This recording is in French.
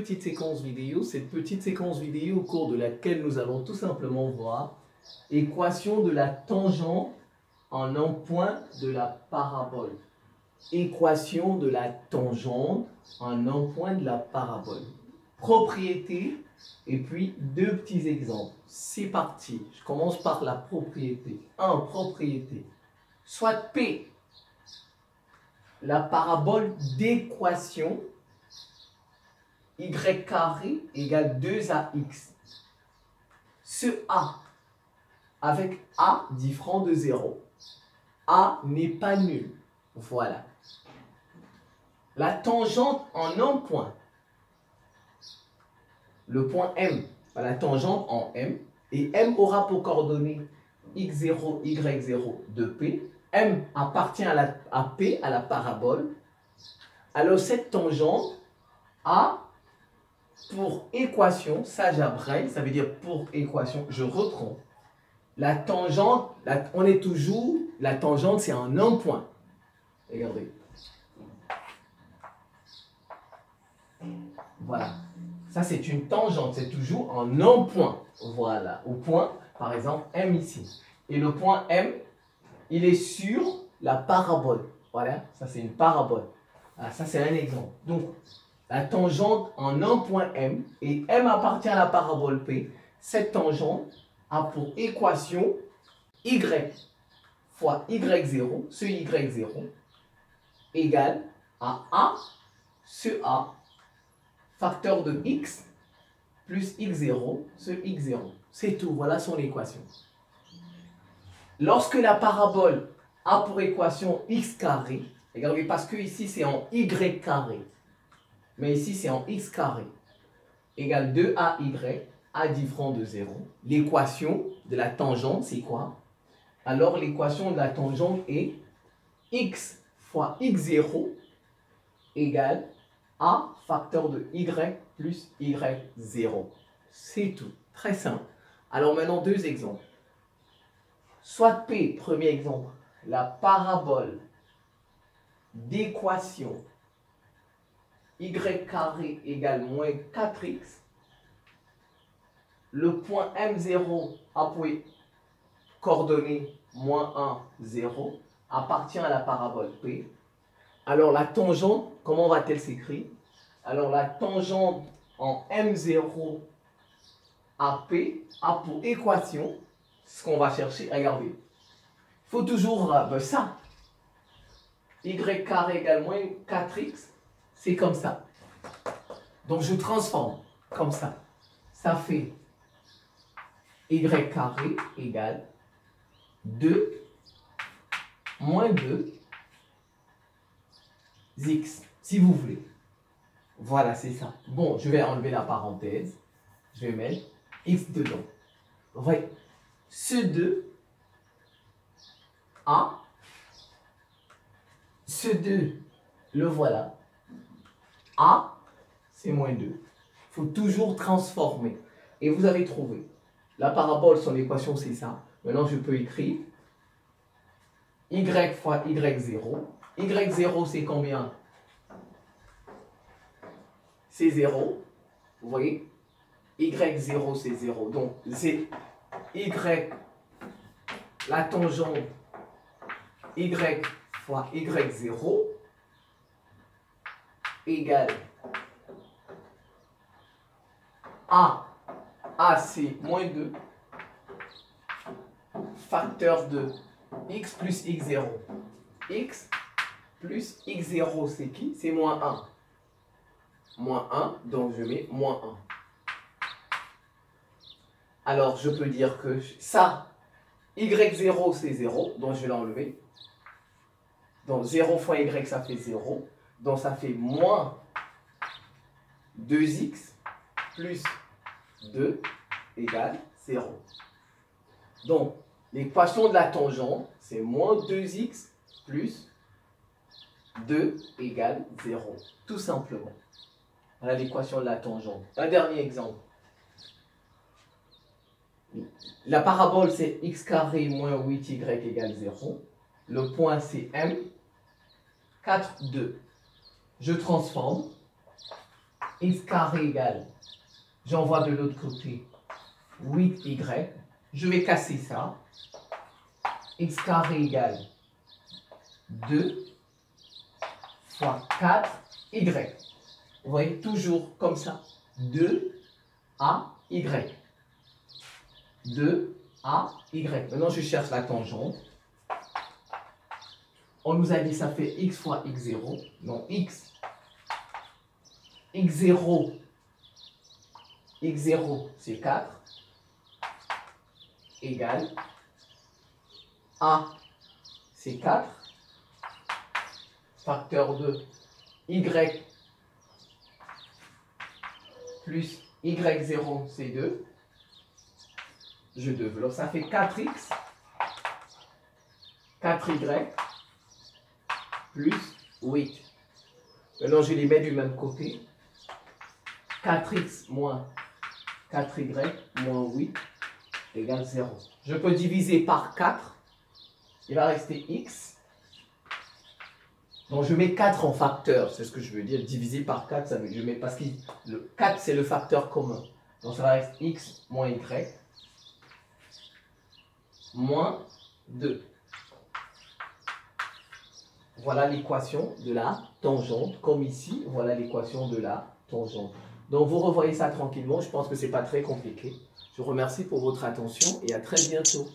petite séquence vidéo, au cours de laquelle nous allons tout simplement voir équation de la tangente en un point de la parabole. Équation de la tangente en un point de la parabole. Propriété et puis deux petits exemples. C'est parti. Je commence par la propriété. 1. Propriété. Soit P, la parabole d'équation y carré égale 2ax. Ce A, avec A différent de 0. A n'est pas nul. Voilà. La tangente en un point. Le point M, la tangente en M, et M aura pour coordonnées x0, y0 de P. M appartient à P, à la parabole. Alors cette tangente a pour équation, ça j'abrège, ça veut dire pour équation, je reprends. La tangente, on est toujours, la tangente c'est en un point. Regardez. Voilà. Ça, c'est une tangente. C'est toujours en un point. Voilà. Au point, par exemple, M ici. Et le point M, il est sur la parabole. Voilà. Ça, c'est une parabole. Ah, ça, c'est un exemple. Donc, la tangente en un point M, et M appartient à la parabole P. Cette tangente a pour équation Y fois Y0, ce Y0, égale à A, ce A, facteur de x plus x0, ce x0. C'est tout, voilà son équation. Lorsque la parabole a pour équation x carré, regardez, parce que ici c'est en y carré, mais ici c'est en x carré, égale 2ay, a différent de 0. L'équation de la tangente, c'est quoi? Alors l'équation de la tangente est x fois x0 égale A facteur de y plus y0. C'est tout. Très simple. Alors maintenant, deux exemples. Soit P, premier exemple, la parabole d'équation y carré égale moins 4x. Le point M0 a pour coordonnée moins 1, 0, appartient à la parabole P. Alors la tangente, comment va-t-elle s'écrire? Alors la tangente en M0 à P a pour équation, ce qu'on va chercher, regardez. Il faut toujours ça. Y carré égale moins 4x, c'est comme ça. Donc je transforme comme ça. Ça fait Y carré égale 2 moins 2 x, si vous voulez. Voilà, c'est ça. Bon, je vais enlever la parenthèse. Je vais mettre x dedans. Ouais. Ce 2 A, ce 2, le voilà. A, c'est moins 2. Il faut toujours transformer. Et vous avez trouvé. La parabole, son équation, c'est ça. Maintenant, je peux écrire y fois y0. Y0, c'est combien? C'est 0. Vous voyez? Y0, c'est 0. Donc, c'est Y, la tangente Y fois Y0 égale A. A, c'est moins 2. Facteur de x plus x0. X plus x0, c'est qui? C'est moins 1. Moins 1, donc je mets moins 1. Alors, je peux dire que ça, y0, c'est 0, donc je vais l'enlever. Donc, 0 fois y, ça fait 0. Donc, ça fait moins 2x plus 2 égale 0. Donc, l'équation de la tangente, c'est moins 2x plus 2 égale 0. Tout simplement. Voilà l'équation de la tangente. Un dernier exemple. La parabole, c'est x carré moins 8y égale 0. Le point, c'est M. 4, 2. Je transforme. x carré égale, j'envoie de l'autre côté 8y, je vais casser ça, x carré égale 2 fois 4y. Vous voyez, toujours comme ça, 2ay. 2ay. Maintenant, je cherche la tangente. On nous a dit ça fait x fois x0. Non, x0, c'est 4, égale a, c'est 4, facteur de y plus y0, c'est 2. Je développe, ça fait 4x, 4y, plus 8. Maintenant, je les mets du même côté. 4x moins 4y moins 8 égale 0. Je peux diviser par 4. Il va rester x. Donc, je mets 4 en facteur. C'est ce que je veux dire. Diviser par 4, ça veut dire, je mets, parce que le 4, c'est le facteur commun. Donc, ça va rester x moins y moins 2. Voilà l'équation de la tangente. Comme ici, voilà l'équation de la tangente. Donc, vous revoyez ça tranquillement. Je pense que ce n'est pas très compliqué. Je vous remercie pour votre attention et à très bientôt.